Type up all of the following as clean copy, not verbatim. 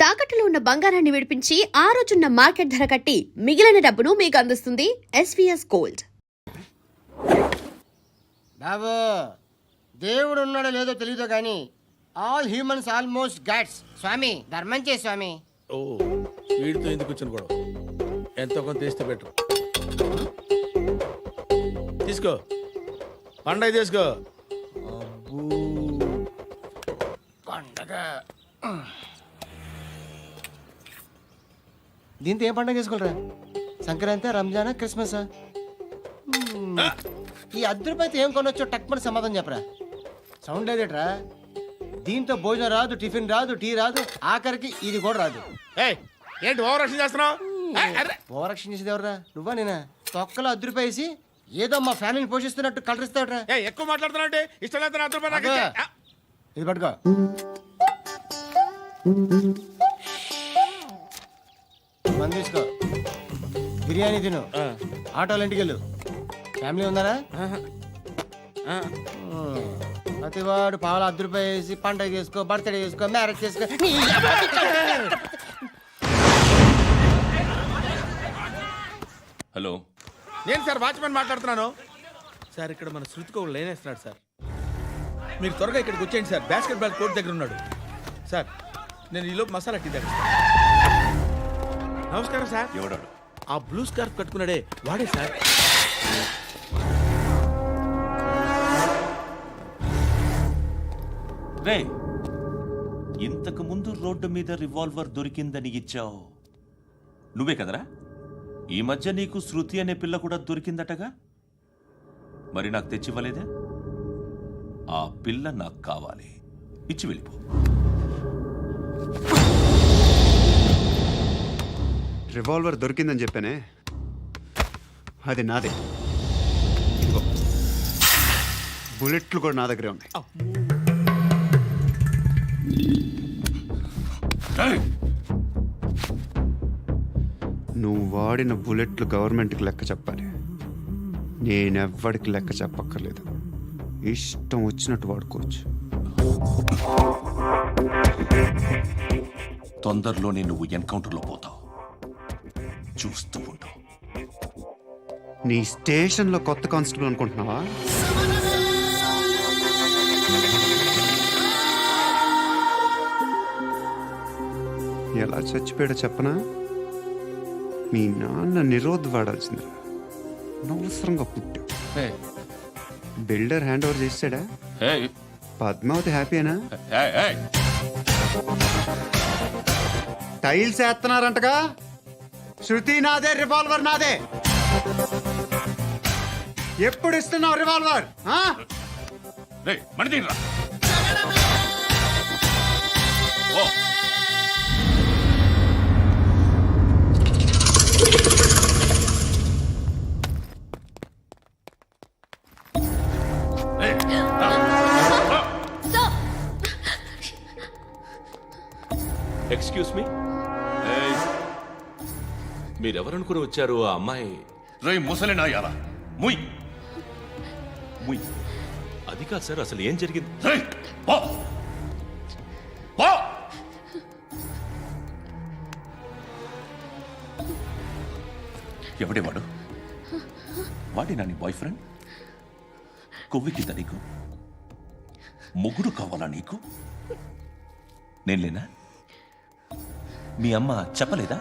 తాకట్టులో ఉన్న బంగారాన్ని విడిపించి ఆ రోజున్న మార్కెట్ ధర కట్టి మిగిలిన డబ్బును మీకు అందిస్తుంది ఎస్వీఎస్ గోల్డ్. బాబు దేవుడు ఉన్నాడో లేదో తెలియదు కానీ ఆల్ హ్యూమన్స్ ఆల్మోస్ట్ గాడ్స్. స్వామి ధర్మం చే స్వామి. ఓ వీడితో ఎందుకు కూర్చొని కూడా ఎంతో కొంత తీస్తే బెటర్. తీసుకో పండగ తీసుకో. పండగ దీంతో ఏం పండగ చేసుకోలేరా? సంక్రాంతి, రంజానా, క్రిస్మస్? ఈ అద్దరిపైతే ఏం కొనొచ్చో టక్మని సమాధానం చెప్పరా. సౌండ్ లేదేట్రా? దీంతో భోజనం రాదు, టిఫిన్ రాదు, టీ రాదు, ఆఖరికి ఇది కూడా రాదు. ఏయ్ ఏంటి ఓవర్ రక్షణ చేస్తున్నావు? ఓవరక్షణ చేసేది ఎవరా? నువ్వా నేనా? తొక్కలో అద్దరిపై వేసి ఏదో మా ఫ్యామిలీని పోషిస్తున్నట్టు కలరిస్తావుట్రా. ఎక్కువ మాట్లాడుతున్నావు అంటే ఇష్టం లేదు. ఇది పట్టుకో. మంది తీసుకో, బిర్యానీ తిను, ఆటోలు ఇంటికి వెళ్ళు. ఫ్యామిలీ ఉందారా? ప్రతివాడు పావులు ₹10 వేసి పండగ చేసుకో, బర్త్డే చేసుకో, మ్యారేజ్ చేసుకో. హలో, నేను సార్ వాచ్మెన్ మాట్లాడుతున్నాను సార్. ఇక్కడ మన శృతికి ఒక లైన్ వేస్తున్నాడు సార్. మీరు త్వరగా ఇక్కడికి వచ్చేయండి సార్. బాస్కెట్ బాల్ కోర్ట్ దగ్గర ఉన్నాడు సార్. నేను ఈలోపు మసాలా టీ దగ్గర. నమస్కారం సార్. ఎవడాడు? ఆ బ్లూ స్కార్ఫ్ కట్టుకున్నాడే వాడే సార్. రే, ఇంతకు ముందు రోడ్డు మీద రివాల్వర్ దొరికిందని ఇచ్చావు నువ్వే కదరా? ఈ మధ్య నీకు శృతి అనే పిల్ల కూడా దొరికిందటగా, మరి నాకు తెచ్చివ్వలేదే? ఆ పిల్ల నాకు కావాలి, ఇచ్చి వెళ్ళిపో. రివాల్వర్ దొరికిందని చెప్పానే, అది నాదే. ఇదిగో, బుల్లెట్లు కూడా నా దగ్గరే ఉన్నాయి. నువ్వు వాడిన బుల్లెట్లు గవర్నమెంట్కి లెక్క చెప్పాలి. నేనెవ్వడికి లెక్క చెప్పక్కర్లేదు. ఇష్టం వచ్చినట్టు వాడుకోవచ్చు. తొందరలోనే నువ్వు ఎన్కౌంటర్లో పోతావు, చూస్తూ ఉంటావు. నీ స్టేషన్లో కొత్త కానిస్టేబుల్ అనుకుంటున్నావా? ఎలా చచ్చిపోయాడో చెప్పనా? మీ నాన్న నిరోధ్ వాడాల్సిందిరా. అనవసరంగా పుట్టావు. బిల్డర్ హ్యాండ్ ఓవర్ చేసాడా? పద్మావతి హ్యాపీనా? టైల్స్ వేస్తున్నారంటగా. శృతి నాదే, రివాల్వర్ నాదే. ఎప్పుడు ఇస్తున్నావు రివాల్వర్? ఎక్స్క్యూజ్ మీ, మీరెవరనుకుని వచ్చారు? ఆ అమ్మాయి రే ముసలి నాయాల, ముయ్ ముయ్. అది కాదు సార్, అసలు ఏం జరిగింది? ఎవడేవాడు? వాడేనా నీ బాయ్ ఫ్రెండ్? కొవ్వికింద నీకు? మొగుడు కావాలా నీకు? నేను లేనా? మీ అమ్మ చెప్పలేదా?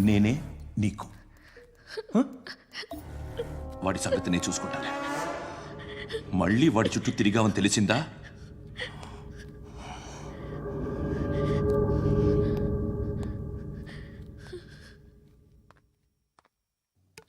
నేనే నీకు. వాడి సంగతి నేను చూసుకుంటాను. మళ్ళీ వాడి చుట్టూ తిరిగావని తెలిసిందా?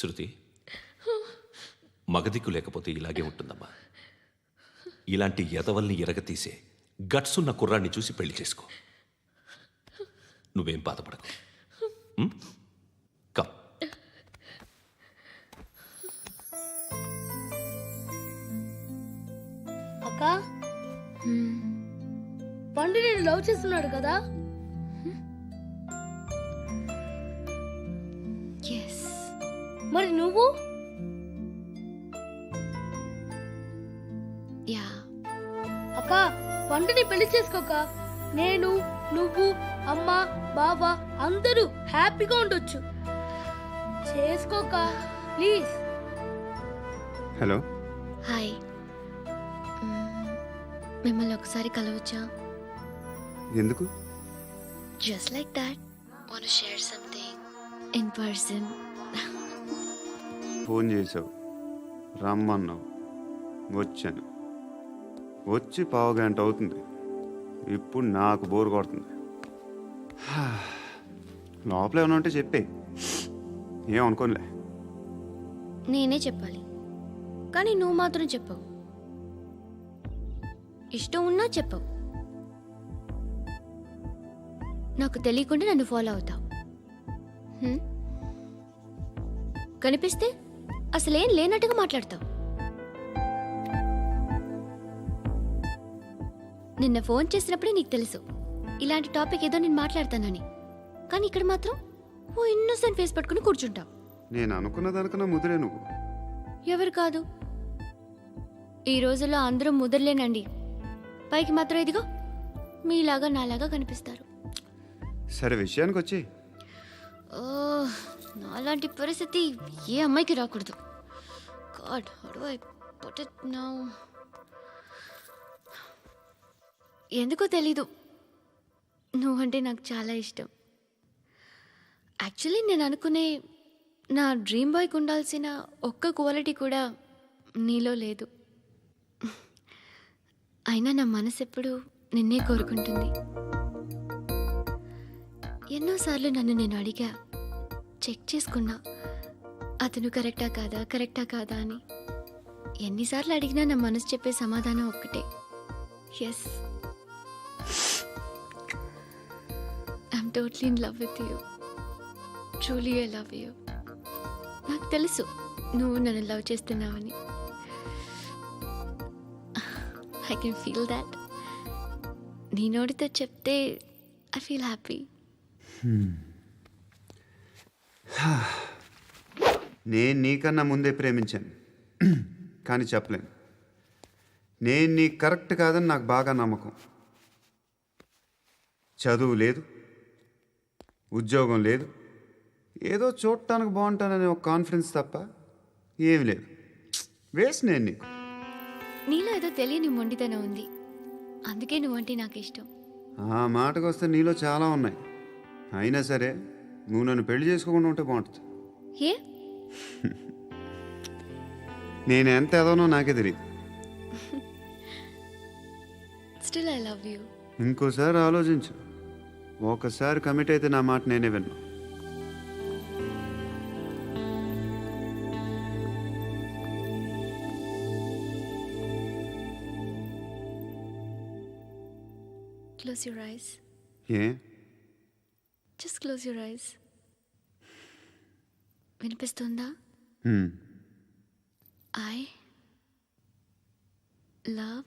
శృతి, మగదిక్కు లేకపోతే ఇలాగే ఉంటుందమ్మా. ఇలాంటి ఎదవల్ని ఎరగతీసే గట్స్ ఉన్న కుర్రాన్ని చూసి పెళ్లి చేసుకో. నువ్వేం బాధపడకు. కమ్. అక్క, పండు నేను లవ్ చేస్తున్నాడు కదా? మరి నువ్వు? అక్క, పండుని పెళ్లి చేసుకోక నేను, నువ్వు అమ్మ బావ అందరూ హ్యాపీగా ఉండొచ్చు. చేసుకోక ప్లీజ్. Hello, hi. మిమ్మల్ని ఒకసారి కలవచ్చా? ఎందుకు? Just like that. Want to share something in person. Phone చేసావు, రమ్మన్నావు, వచ్చాను. వచ్చి పావు గంట అవుతుంది. ఇప్పుడు నాకు బోర్ కొడుతుంది. లోపల ఏమైనా ఉంటే చెప్పే, ఏమనుకోనిలే. నేనే చెప్పాలి, కానీ నువ్వు మాత్రం చెప్పవు. ఇష్టం ఉన్నా చెప్పవు. నాకు తెలియకుండా నన్ను ఫాలో అవుతావు. కనిపిస్తే అసలేం లేనట్టుగా మాట్లాడతావు. నిన్న ఫోన్ చేసినప్పుడే నీకు తెలుసు ఇలాంటి టాపిక్ ఏదో నేను మాట్లాడతానని. కానీ ఇక్కడ మాత్రం ఓ ఇన్నోసెంట్ ఫేస్ పట్టుకుని కూర్చుంటావు. నేను అనుకున్న దానికన్నా ముదిరే నువ్వు. ఎవరు కాదు, ఈ రోజుల్లో అందరూ ముదరలేనండి. పైకి మాత్రం ఇదిగో మీలాగా నాలాగా కనిపిస్తారు. సరే, విషయానికి వచ్చి ఓ, నాలాంటి పరిస్థితి ఏ అమ్మాయికి రాకూడదు. God, how do I put it now? ఎందుకో తెలీదు, నువ్వంటే నాకు చాలా ఇష్టం. యాక్చువల్లీ నేను అనుకునే నా డ్రీమ్ బాయ్కి ఉండాల్సిన ఒక్క క్వాలిటీ కూడా నీలో లేదు. అయినా నా మనసు ఎప్పుడు నిన్నే కోరుకుంటుంది. ఎన్నోసార్లు నన్ను నేను అడిగా, చెక్ చేసుకున్నా అతను కరెక్టా కాదా అని. ఎన్నిసార్లు అడిగినా నా మనసు చెప్పే సమాధానం ఒక్కటే, yes, I'm totally in love with you. Truly I love you. నాకు తెలుసు నువ్వు నన్ను లవ్ చేస్తున్నావని. I can feel that. నీ నోటితో చెప్తే ఐ ఫీల్ హ్యాపీ. నేను నీకన్నా ముందే ప్రేమించాను, కానీ చెప్పలేను. నేను నీకు కరెక్ట్ కాదని నాకు బాగా నమ్మకం. చదువు లేదు, ఉద్యోగం లేదు, ఏదో చూడటానికి బాగుంటాననే ఒక కాన్ఫిడెన్స్ తప్ప ఏమి లేదు. వేస్ట్ నేను నీకు. నీలో ఏదో తెలియని మొండితనం ఉంది, అందుకే నువ్వంటే నాకు ఇష్టం. ఆ మాటకు వస్తే నీలో చాలా ఉన్నాయి. అయినా సరే నువ్వు నన్ను పెళ్లి చేసుకోకుండా ఉంటే బాగుంటుంది. ఏ? నేను ఎంత ఎదవనో నాకే తెలియదు. Still I love you. ఇంకోసారి ఆలోచించు. ఒకసారి కమిట్ అయితే నా మాట నేనే విన్నా. Close your eyes. A? Just close your eyes. వినిపిస్తుందా? I love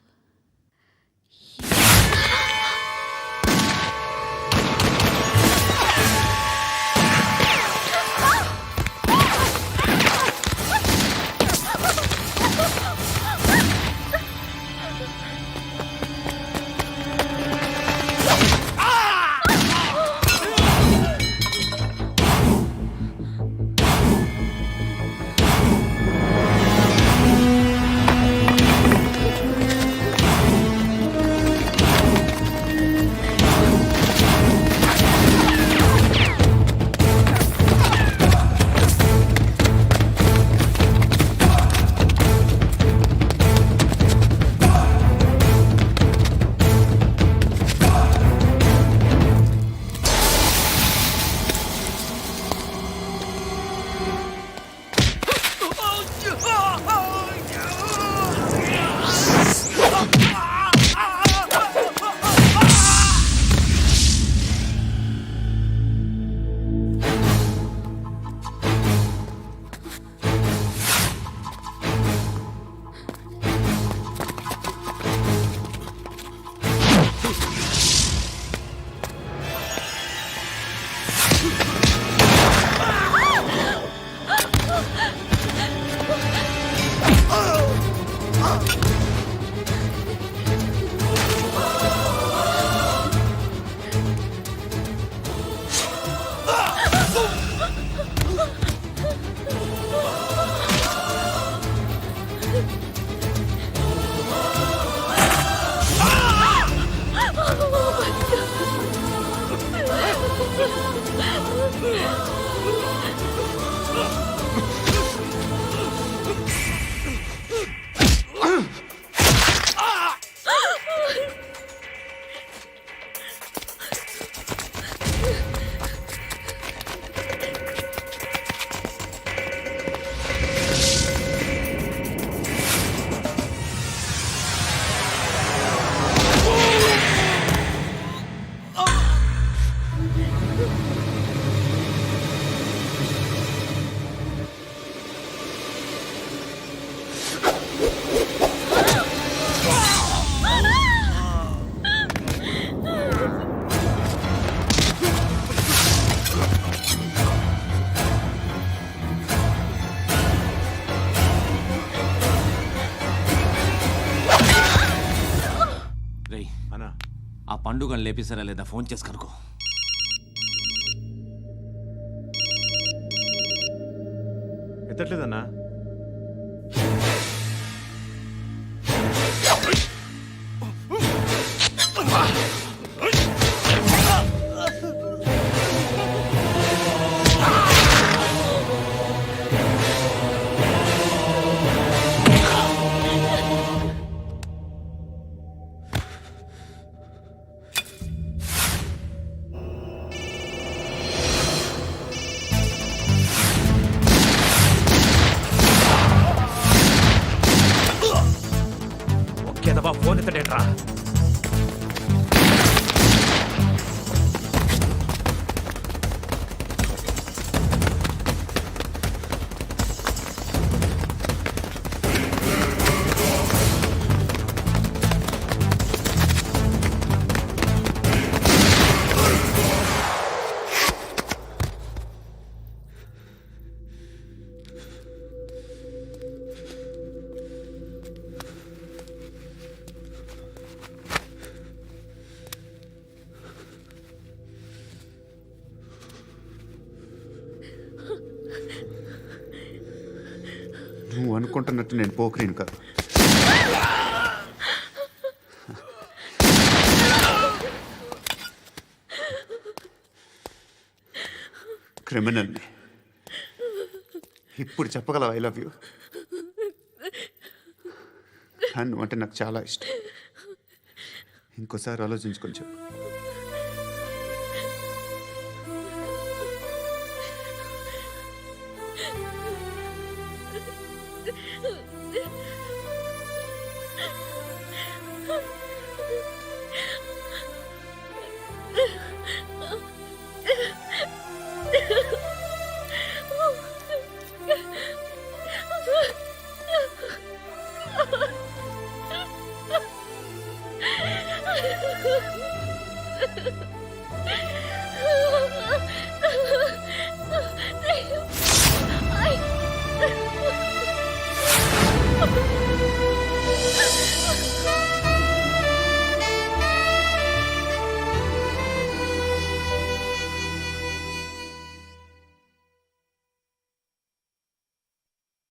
రేయ్ ఆ పండుగను లేపేసారా లేదా ఫోన్ చేసి కనుకో. ఎత్తట్లేదన్నా. ఒకేదవా ఫోన్ ఎత్తడేట్రా? నువ్వు అనుకుంటున్నట్టు నేను పోకరీని కాదు. క్రిమినల్ని. ఇప్పుడు చెప్పగలవు ఐ లవ్ యూ. నువ్వు అంటే నాకు చాలా ఇష్టం. ఇంకోసారి ఆలోచించుకొని చెప్పు.